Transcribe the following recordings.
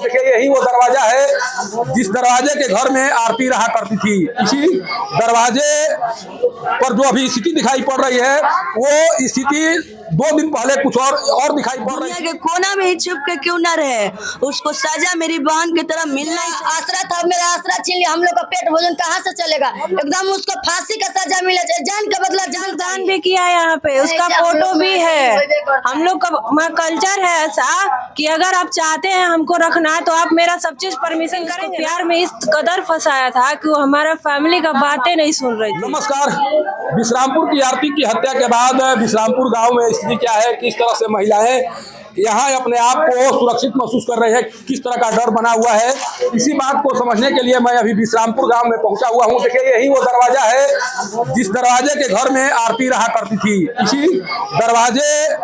देखिए यही वो दरवाजा है जिस दरवाजे के घर में आरती रहा करती थी। इसी दरवाजे पर जो अभी स्थिति दिखाई पड़ रही है वो स्थिति 2 दिन पहले कुछ और दिखाई पड़ रही है। के कोना में ही छुप के क्यों न रहे, उसको सजा मेरी बहन की तरह मिलना ही आसरा था। मेरा आसरा छीन लिया, हम लोग का पेट भोजन कहाँ से चलेगा। एकदम उसको फांसी का सजा मिले, जान का बदला जान। दान भी किया है यहाँ पे, उसका फोटो भी है। हम लोग का कल्चर है ऐसा कि अगर आप चाहते हैं हमको रखना है तो आप मेरा सब चीज परमिशन करेंगे। प्यार में इस कदर फंसाया था कि वो हमारा फैमिली का बातें नहीं सुन रही थी। नमस्कार। विश्रामपुर की आरती की हत्या के बाद विश्रामपुर गांव में स्थिति क्या है, किस तरह से महिलाएं यहाँ अपने आप को सुरक्षित महसूस कर रहे हैं, किस तरह का डर बना हुआ है, इसी बात को समझने के लिए मैं अभी विश्रामपुर गांव में पहुंचा हुआ हूं। देखिए यही वो दरवाजा है जिस दरवाजे के घर में आरती रहा करती थी। इसी दरवाजे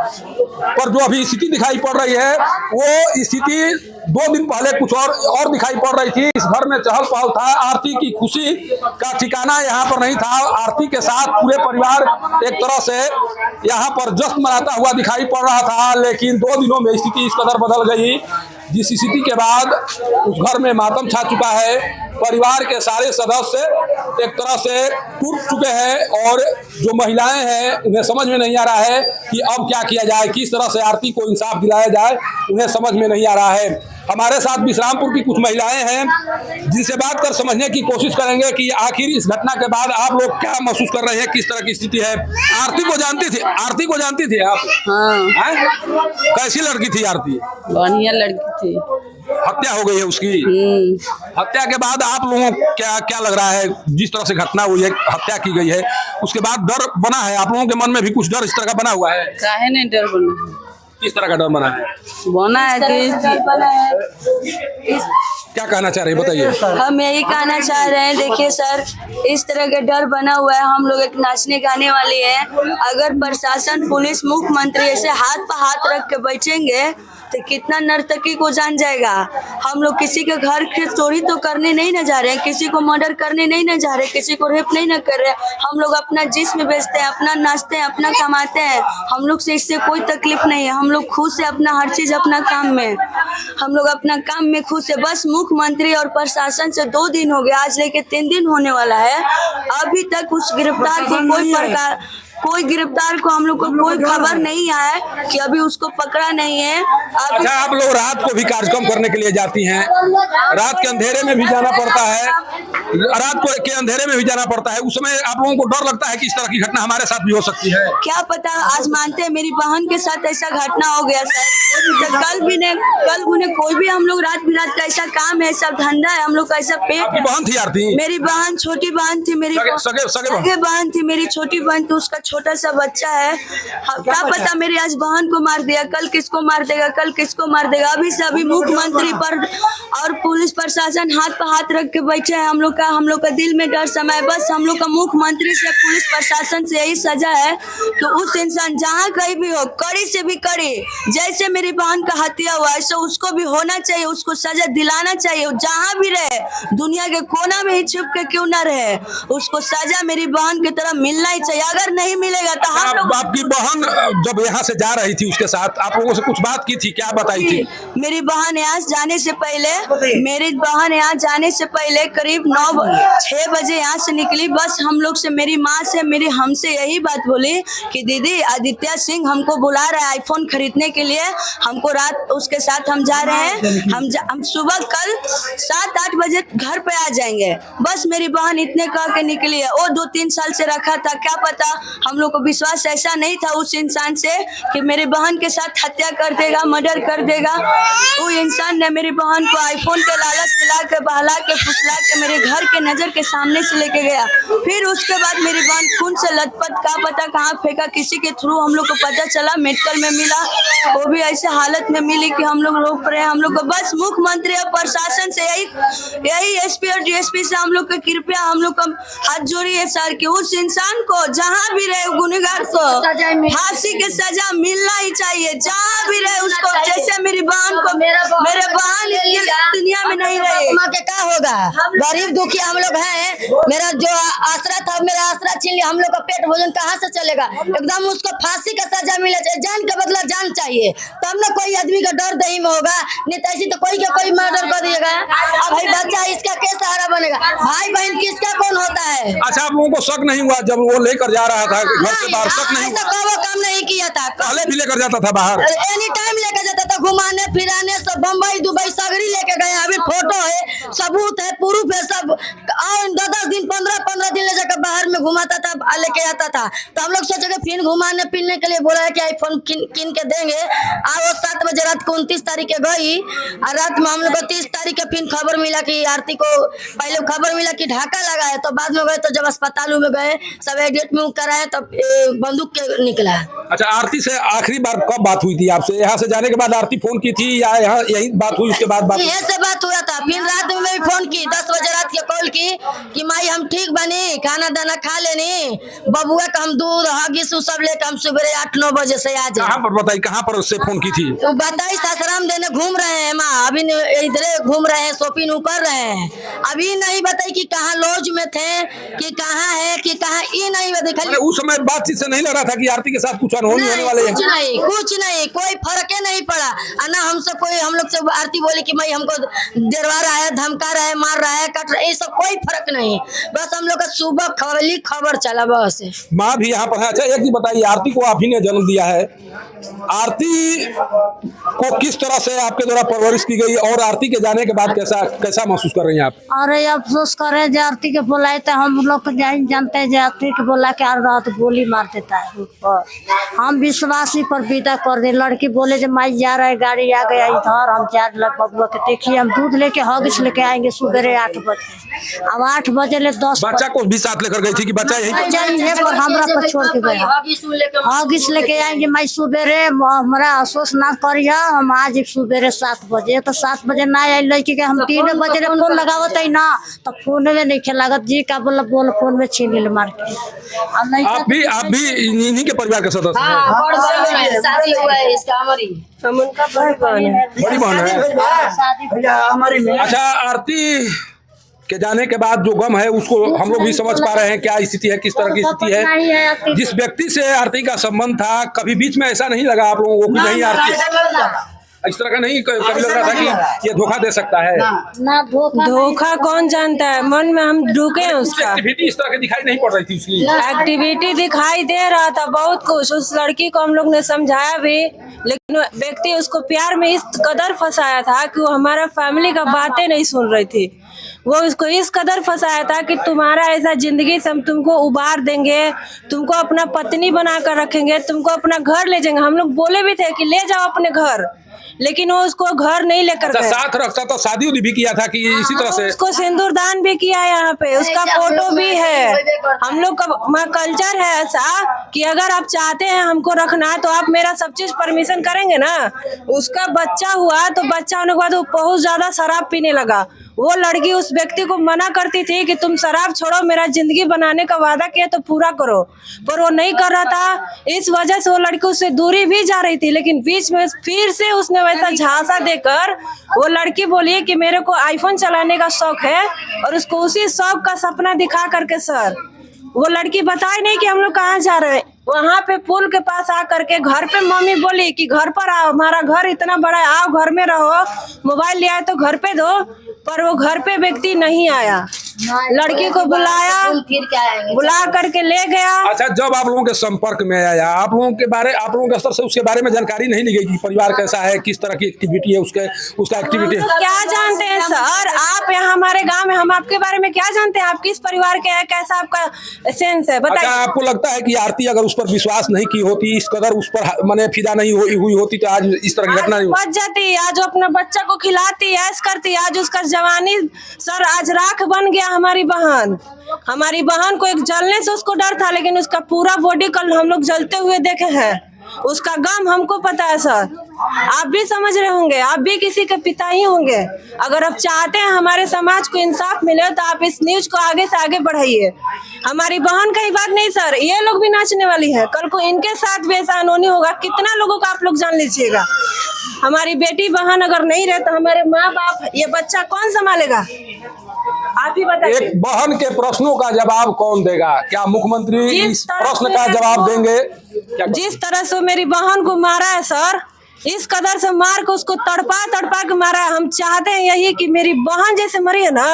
पर जो अभी स्थिति दिखाई पड़ रही है वो स्थिति 2 दिन पहले कुछ और दिखाई पड़ रही थी। इस घर में चहल पहल था, आरती की खुशी का ठिकाना यहाँ पर नहीं था। आरती के साथ पूरे परिवार एक तरह से यहाँ पर जश्न मनाता हुआ दिखाई पड़ रहा था, लेकिन 2 दिनों में स्थिति इस कदर बदल गई जिस स्थिति के बाद उस घर में मातम छा चुका है। परिवार के सारे सदस्य एक तरह से टूट चुके हैं और जो महिलाएं हैं उन्हें समझ में नहीं आ रहा है कि अब क्या किया जाए, किस तरह से आरती को इंसाफ दिलाया जाए, उन्हें समझ में नहीं आ रहा है। हमारे साथ विश्रामपुर की कुछ महिलाएं हैं जिनसे बात कर समझने की कोशिश करेंगे कि आखिर इस घटना के बाद आप लोग क्या महसूस कर रहे हैं, किस तरह की स्थिति है। आरती को जानती थी आप? हाँ। कैसी लड़की थी आरती? बढ़िया लड़की थी। हत्या हो गई है उसकी। हत्या के बाद आप लोगों को क्या लग रहा है, जिस तरह से घटना हुई है, हत्या की गई है, उसके बाद डर बना है आप लोगों के मन में भी? कुछ डर इस तरह का बना हुआ है? काहे नहीं डर बना? किस तरह का डर बना है? क्या कहना चाह रहे हैं, बताइए। हम यही कहना चाह रहे हैं, देखिए सर, इस तरह का डर बना हुआ है। हम लोग एक नाचने गाने वाले हैं, अगर प्रशासन, पुलिस, मुख्यमंत्री ऐसे हाथ पर हाथ रख के बैठेंगे तो कितना नर्तकी को जान जाएगा। हम लोग किसी के घर की चोरी तो करने नहीं न जा रहे हैं, किसी को मर्डर करने नहीं न जा रहे, किसी को रेप नहीं न कर रहे। हम लोग अपना जिस्म बेचते हैं, अपना नाचते हैं, अपना कमाते हैं। हम लोग से इससे कोई तकलीफ नहीं है। हम लोग खुश से अपना हर चीज अपना काम में, हम लोग अपना काम में खुश है। बस मुख्यमंत्री और प्रशासन से 2 दिन हो गया, आज लेके 3 दिन होने वाला है, अभी तक उस गिरफ्तार की कोई गिरफ्तार को हम लोग को कोई खबर नहीं आया कि अभी उसको पकड़ा नहीं है। अच्छा, आप लोग रात को भी कार्यक्रम करने के लिए जाती हैं, रात के अंधेरे में भी जाना पड़ता है, उस समय आप लोगों को डर लगता है कि इस तरह की घटना हमारे साथ भी हो सकती है? क्या पता, आज मानते हैं मेरी बहन के साथ ऐसा घटना हो गया सर। तो कल उन्हें कोई भी, हम लोग रात बिरात का ऐसा काम है, सब धंधा है, हम लोग का ऐसा पेट। बहन थी आरती? मेरी बहन, छोटी बहन थी, मेरी सगे बहन थी, मेरी छोटी बहन थी, उसका छोटा सा बच्चा है। क्या पता मेरी आज बहन को मार दिया, कल किसको मार देगा, कल किसको मार देगा। अभी से अभी मुख्यमंत्री पर और पुलिस प्रशासन हाथ पर हाथ रख के बैठे हैं। हम लोग का दिल में डर समय, बस हम लोग का मुख्यमंत्री से, पुलिस प्रशासन से यही सजा है कि उस इंसान जहाँ कहीं भी हो, कड़ी से भी कड़ी, जैसे मेरी बहन का हत्या हुआ ऐसे उसको भी होना चाहिए, उसको सजा दिलाना चाहिए। जहाँ भी रहे, दुनिया के कोना में ही छुप के क्यों न रहे, उसको सजा मेरी बहन की तरह मिलना ही चाहिए। अगर नहीं मिलेगा तो हम लोग। आपकी बहन जब यहाँ से जा रही थी उसके साथ आप लोगों से कुछ बात की थी, क्या बताई थी? मेरी बहन यहाँ जाने से पहले करीब 6 बजे यहाँ से निकली। बस हम लोग से, मेरी माँ से, हमसे यही बात बोली कि दीदी आदित्य सिंह हमको बुला रहा है आईफोन खरीदने के लिए, हमको रात उसके साथ हम जा रहे हैं, हम सुबह कल 7-8 बजे घर पे आ जाएंगे। बस मेरी बहन इतने कह के निकली है। वो 2-3 साल से रखा था, क्या पता, हम लोग को विश्वास ऐसा नहीं था उस इंसान से कि मेरी बहन के साथ हत्या कर देगा, मर्डर कर देगा। वो इंसान ने मेरी बहन को आईफोन के लालच दिला के, बहला के, फुसला के मेरे घर के नजर के सामने से लेके गया। फिर उसके बाद मेरी बहन खून से लथपथ, क्या पता कहाँ फेंका, किसी के थ्रू हम लोग को पता चला, मेडिकल में मिला, वो भी ऐसे हालत में मिली कि हम लोग रोक रहे हैं। हम लोग को बस मुख्यमंत्री और प्रशासन से यही एसपी और डीएसपी से हम लोग का कृपया, हम लोग का हाथ जोड़ी है सर कि उस इंसान को जहाँ भी रहे, गुनहगार को फांसी की सजा मिलना ही चाहिए, जहाँ भी रहे उसको। जैसे मेरी बहन को, मेरे बहन दुनिया में नहीं रहे, क्या होगा, गरीब मुखिया हम लोग हैं, मेरा जो आसरा था मेरा आसरा छीन लिया, हम लोग का पेट भोजन कहाँ से चलेगा? एकदम उसको फांसी का सजा मिले चाहिए, जान का बदला जान चाहिए, तब ना कोई आदमी का डर दही में होगा, नहीं तो ऐसी तो कोई का कोई मर्डर कर दिएगा। अब भाई बच्चा इसका कैसे सहारा बनेगा? भाई बहन किसका कौन होता है? अच्छा, आप लोगों को शक नहीं हुआ जब वो लेकर जा रहा था घर से बाहर? शक नहीं ऐसा हुआ? कोई काम नहीं किया था, पहले भी लेकर जाता था बाहर? एनी टाइम लेके जाता था, घुमाने फिराने सब, बम्बई दुबई सगरी लेके गए, अभी फोटो है, सबूत है, प्रूफ है सब। और 10 दिन 15 दिन ले जाकर बाहर में घुमाता था, लेके आता था। तो हम लोग सोचे कि फिर घुमाने फिरने के लिए बोला है कि आईफोन किन के देंगे। वो 7 बजे रात को 29 तारीख के गई, और रात में हम लोग को 30 तारीख के फिर खबर मिला कि आरती को, पहले खबर मिला कि ढाका लगा है, तो बाद में गए तो जब अस्पताल में गए सब एडिट में कराए तब बंदूक के निकला। अच्छा, आरती से आखिरी बार कब बात हुई थी आपसे? यहाँ से जाने के बाद आरती फोन की थी या यहाँ यही बात हुई उसके बाद बात? यही से बात हुआ था। फिर रात में भी फोन की, 10 बजे रात के कॉल की कि माई हम ठीक बनी, खाना दाना खा लेनी, बबुआ का हम दूध हगिस सब लेकर हम सुबह 8-9 बजे से आ जाए। कहाँ पर बताइए, कहाँ पर उससे फोन की थी? तो बताई सासाराम देने घूम रहे हैं माँ, अभी इधर घूम रहे हैं, शॉपिंग कर रहे हैं, अभी नहीं बताई कि कहाँ लॉज में थे कि कहाँ है कि कहाँ, ये नहीं बताई। खाली उस समय बातचीत से नहीं लग रहा था कि आरती के साथ कुछ अनहोनी होने वाले है? कुछ नहीं, कोई फर्क ही नहीं पड़ा। ना हमसे कोई, हम लोग से आरती बोली कि भाई हमको डरवा रहा है, धमका रहा है, मार रहा है, कट रहा है, ये सब कोई फर्क नहीं। बस हम लोग का सुबह खबर चला बस। माँ भी यहाँ पर है। अच्छा, एक ही बताइए, आरती को आप ही ने जन्म दिया है, आरती को किस तरह से आपके द्वारा परवरिश की गई और आरती के जाने के बाद कैसा महसूस कर रही हैं आप? अरे अफसोस करे जे आरती के बोलाए तो हम लोग जानते हैं जे आरती के बोला के हर रात गोली मार देता है ऊपर। हम विश्वासी पर विदा कर दे। लड़की बोले जब माई जा रहा है, गाड़ी आ गया इधर, हम जा बबुआ के देखिए, हम दूध लेके हॉगिस लेके आएंगे सुबह 8 बजे। अब 8 बजे ले 10 बच्चा को भी साथ लेकर गई थी कि बच्चा यही पर हमरा पर छोड़ के गया? हॉगिस लेके आएंगे माई सुबेरे, हमारा अफसोस ना करिया। हम आज सुबेरे 7 बजे, तो 7 बजे ना आई लड़की के, हम 3 बजे फोन लगावत है ना, तो फोन में नहीं लागत जी का बोल फोन में छीन ले मार के। आप भी इन्हीं के परिवार के सदस्य हैं? शादी हुआ है इसका, हमारी बड़ी बहन है। अच्छा, आरती के जाने के बाद जो गम है उसको हम लोग भी समझ पा रहे हैं, क्या स्थिति है, किस तरह की स्थिति है। जिस व्यक्ति से आरती का संबंध था, कभी बीच में ऐसा नहीं लगा आप लोगों को कि नहीं आरती इस तरह का नहीं कभी लग रहा था कि ये धोखा दे सकता है? ना धोखा कौन जानता है, मन में हम ढूके हैं। उसका एक्टिविटी इस तरह की दिखाई नहीं पड़ रही थी उसकी। एक्टिविटी दिखाई दे रहा था बहुत कुछ। उस लड़की को हम लोग ने समझाया भी, लेकिन व्यक्ति उसको प्यार में इस कदर फंसाया था कि वो हमारा फैमिली का बातें नहीं सुन रही थी। वो उसको इस कदर फंसाया था कि तुम्हारा ऐसा जिंदगी से हम तुमको उबार देंगे, तुमको अपना पत्नी बना कर रखेंगे, तुमको अपना घर ले जाएंगे। हम लोग बोले भी थे कि ले जाओ अपने घर, लेकिन वो उसको घर नहीं लेकर गए। साथ रखता तो शादी भी किया था कि इसी तरह से उसको सिंदूर दान भी किया है, यहाँ पे उसका फोटो भी है। हम लोग का कल्चर है ऐसा कि अगर आप चाहते हैं हमको रखना है तो आप मेरा सब चीज परमिशन करेंगे ना। उसका बच्चा हुआ तो बच्चा होने के बाद वो बहुत ज्यादा शराब पीने लगा। वो लड़की उस व्यक्ति को मना करती थी कि तुम शराब छोड़ो, मेरा जिंदगी बनाने का वादा किया तो पूरा करो, पर वो नहीं कर रहा था। इस वजह से वो लड़की उससे दूरी भी जा रही थी, लेकिन बीच में फिर से उसने वैसा झांसा देकर वो लड़की बोली कि मेरे को आईफोन चलाने का शौक है, और उसको उसी शौक का सपना दिखा करके सर वो लड़की बताई नहीं कि हम लोग कहाँ जा रहे हैं। वहाँ पे पुल के पास आ करके घर पे मम्मी बोली कि घर पर आओ, हमारा घर इतना बड़ा है, आओ घर में रहो, मोबाइल ले आए तो घर पे दो, पर वो घर पे व्यक्ति नहीं आया। लड़की को बुलाया, बुला करके ले गया। अच्छा, जब आप लोगों के संपर्क में आया, आप लोगों के स्तर से उसके बारे में जानकारी नहीं ली गई कि परिवार कैसा है, किस तरह की एक्टिविटी है, उसका एक्टिविटी क्या जानते हैं सर आप? यहाँ हमारे गांव में हम आपके बारे में क्या जानते हैं? आप किस परिवार के हैं, कैसा आपका सेंस है बताइए। अच्छा, आपको लगता है कि आरती अगर उस पर विश्वास नहीं की होती, इस कदर उस पर माने फिदा नहीं हुई होती, तो आज इस तरह की घटना नहीं बच जाती? आज अपने बच्चा को खिलाती, ऐश करती, आज उसका जवानी सर आज राख बन गया। हमारी बहन को एक जलने से उसको डर था, लेकिन उसका पूरा बॉडी कल हम लोग जलते हुए देखे हैं। उसका गम हमको पता है सर, आप भी समझ रहे होंगे, आप भी किसी के पिता ही होंगे। अगर आप चाहते हैं हमारे समाज को इंसाफ मिले तो आप इस न्यूज को आगे से आगे बढ़ाइए। हमारी बहन का ही बात नहीं सर, ये लोग भी नाचने वाली है, कल को इनके साथ भी ऐसा अनहोनी होगा, कितना लोगों को आप लोग जान लीजिएगा। हमारी बेटी बहन अगर नहीं रहे तो हमारे माँ बाप ये बच्चा कौन संभालेगा? आप ही बताइए। एक बहन के प्रश्नों का जवाब कौन देगा? क्या मुख्यमंत्री इस प्रश्न का जवाब देंगे? जिस तरह से मेरी बहन को मारा है सर, इस कदर से मार के उसको तड़पा तड़पा के मारा है। हम चाहते हैं यही कि मेरी बहन जैसे मरी है ना,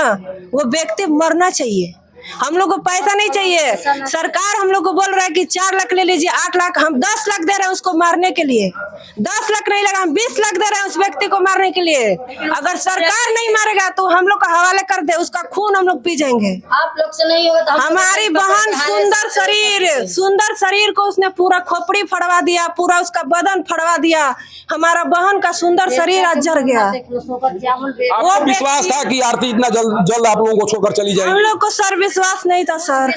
वो व्यक्ति मरना चाहिए। हम लोग को पैसा नहीं चाहिए। सरकार हम लोग को बोल रहा है कि 4 लाख ले लीजिए, 8 लाख, हम 10 लाख दे रहे हैं उसको मारने के लिए। 10 लाख नहीं लगा, हम 20 लाख दे रहे हैं उस व्यक्ति को मारने के लिए। अगर सरकार नहीं मारेगा तो हम लोग का हवाले कर दे, उसका खून हम लोग पी जाएंगे। आप लोग से नहीं होगा तो हमारी बहन सुंदर शरीर को उसने पूरा खोपड़ी फड़वा दिया, पूरा उसका बदन फड़वा दिया। हमारा बहन का सुंदर शरीर आज जल गया। आपको विश्वास था कि आरती इतना जल्द आप लोगों को छोड़कर चली हम जाएगी? लोग को सर विश्वास नहीं था सर।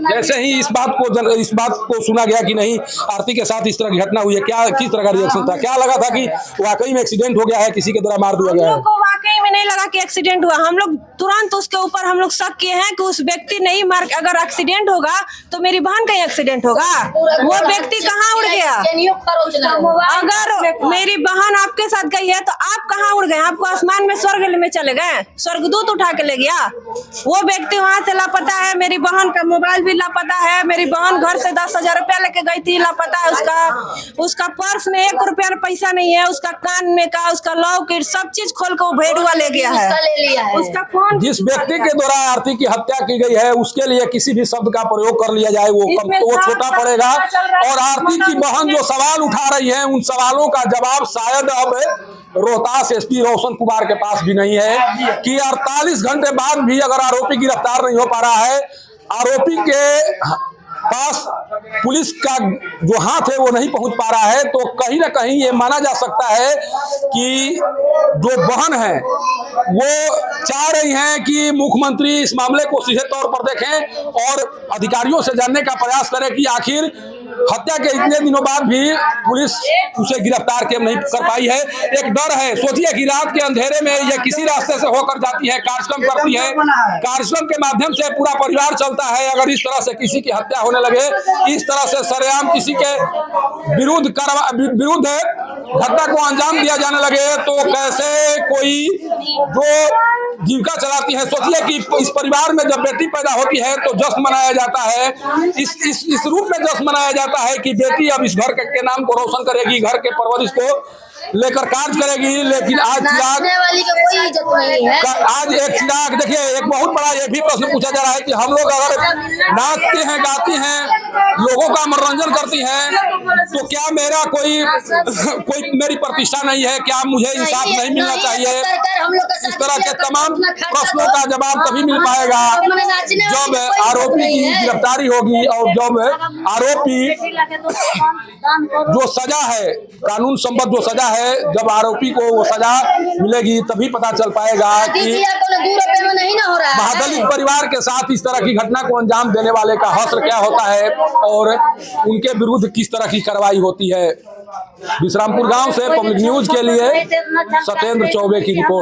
जैसे ही इस बात को सुना गया कि नहीं आरती के साथ इस तरह की घटना हुई है, क्या किस तरह का रिएक्शन था? क्या लगा था कि वाकई में एक्सीडेंट हो गया है, किसी के द्वारा मार दिया गया है? हम लोग को वाकई में नहीं लगा कि एक्सीडेंट हुआ। हम लोग तुरंत उसके ऊपर हम लोग शक किए हैं कि उस व्यक्ति नहीं मार, अगर एक्सीडेंट होगा तो मेरी बहन का एक्सीडेंट होगा। वो व्यक्ति कहाँ उड़ गया? अगर मेरी बहन आपके साथ गई है तो आप कहाँ उड़ गए? आपको आसमान में स्वर्ग में चले गए? स्वर्गदूत उठा के ले गया? वो व्यक्ति वहाँ से लापता है। मेरी बहन का मोबाइल भी लापता है। मेरी बहन घर से 10,000 रुपया लेके गई थी, लापता है। उसका पर्स में 1 रुपया पैसा नहीं है। उसका कान में का, उसका लॉकेट, सब चीज खोल के वो भेड़ुआ ले गया है। उसका फोन, जिस व्यक्ति के द्वारा आरती की हत्या की गई है उसके लिए किसी भी शब्द का प्रयोग कर लिया जाए वो छोटा पड़ेगा। और आरती की बहन जो सवाल उठा रही है उन सवालों का जवाब शायद अब रोहतास एसपी रोशन कुमार के पास भी नहीं है कि 48 घंटे बाद भी अगर आरोपी गिरफ्तार नहीं हो पा रहा है, आरोपी के पास पुलिस का जो हाथ है वो नहीं पहुंच पा रहा है, तो कहीं ना कहीं ये माना जा सकता है कि जो बहन है वो चाह रही हैं कि मुख्यमंत्री इस मामले को सीधे तौर पर देखें और अधिकारियों से जानने का प्रयास करें कि आखिर हत्या के इतने दिनों बाद भी पुलिस उसे गिरफ्तार क्यों नहीं कर पाई है। एक डर है, सोचिए कि रात के अंधेरे में ये किसी रास्ते से होकर जाती है, कार्यक्रम करती है, कार्यक्रम के माध्यम से पूरा परिवार चलता है। अगर इस तरह से किसी की हत्या होने लगे, इस तरह से सरेआम किसी के विरुद्ध घटना को अंजाम दिया जाने लगे, तो कैसे कोई जो जीविका चलाती है, सोचिए कि इस परिवार में जब बेटी पैदा होती है तो जश्न मनाया जाता है। इस रूप में जश्न मनाया जाता है कि बेटी अब इस घर के नाम को रोशन करेगी, घर के परवरिश को लेकर कार्य करेगी। लेकिन आज वाली का कोई इज्जत नहीं है। आज एक चिराग देखिए, एक बहुत बड़ा ये भी प्रश्न पूछा जा रहा है कि हम लोग अगर नाचते हैं, गाती हैं, लोगों का मनोरंजन करती हैं, तो क्या मेरा कोई मेरी प्रतिष्ठा नहीं है? क्या मुझे इंसाफ नहीं मिलना चाहिए? इस तरह के तमाम प्रश्नों का जवाब तभी मिल पाएगा जब आरोपी की गिरफ्तारी होगी और जब आरोपी जो सजा है, कानून सम्मत जो सजा है, जब आरोपी को वो सजा मिलेगी तभी पता चल पाएगा कि महादलित परिवार के साथ इस तरह की घटना को अंजाम देने वाले का हश्र क्या होता है और उनके विरुद्ध किस तरह की कार्रवाई होती है। विश्रामपुर गांव से पब्लिक न्यूज के लिए सत्येंद्र चौबे की रिपोर्ट।